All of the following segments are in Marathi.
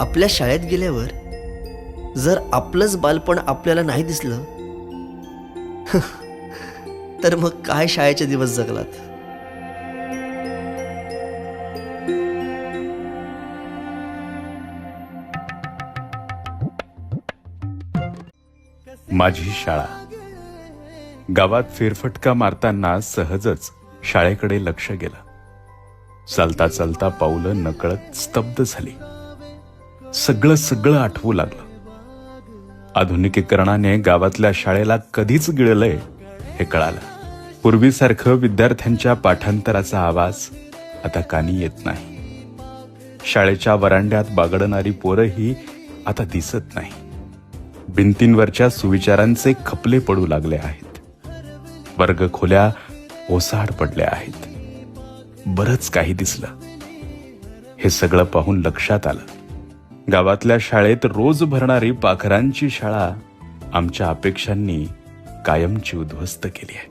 आपल्या शाळेत गेल्यावर जर आपलंच बालपण आपल्याला नाही दिसलं तर मग काय शाळेचे दिवस जगलात. माझी शाळा. गावात फेरफटका मारताना सहजच शाळेकडे लक्ष गेलं. चालता चालता पावलं नकळत स्तब्ध झाली. सगळं आठवू लागलं. आधुनिकीकरणाने गावातल्या शाळेला कधीच गिळलंय हे कळालं. पूर्वीसारखं विद्यार्थ्यांच्या पाठांतराचा आवाज आता कानी येत नाही. शाळेच्या वरांड्यात बागडणारी पोरंही आता दिसत नाही. भिंतींवरच्या सुविचारांचे खपले पडू लागले आहेत. वर्ग खोल्या ओसाड पडल्या आहेत. बरंच काही दिसलं. हे सगळं पाहून लक्षात आलं, गावातल्या शाळेत रोज भरणारी पाखरांची शाळा आमच्या अपेक्षांनी कायमची उद्ध्वस्त केली आहे.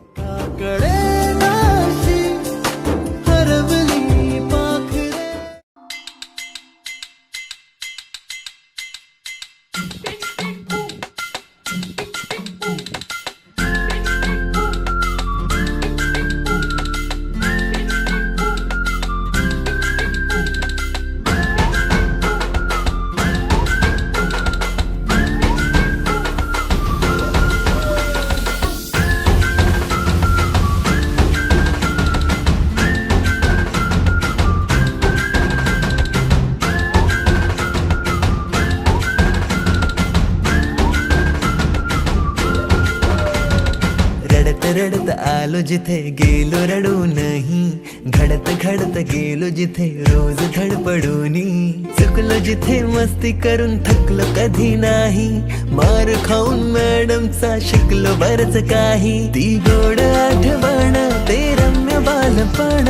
रडत आलो जिथे गेलो रडू नाही. घडत घडत गेलो जिथे रोज धडपडूनी. चुकलो जिथे मस्ती करून थकलो कधी नाही. मार खाऊन मॅडमचा शिकलो बरच काही. ती गोड आठवण ते रम्य बालपण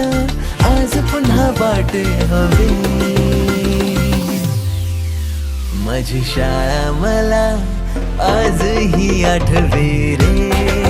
आज पुन्हा वाटे हवे. माझी शाळा मला आजही आठवे रे.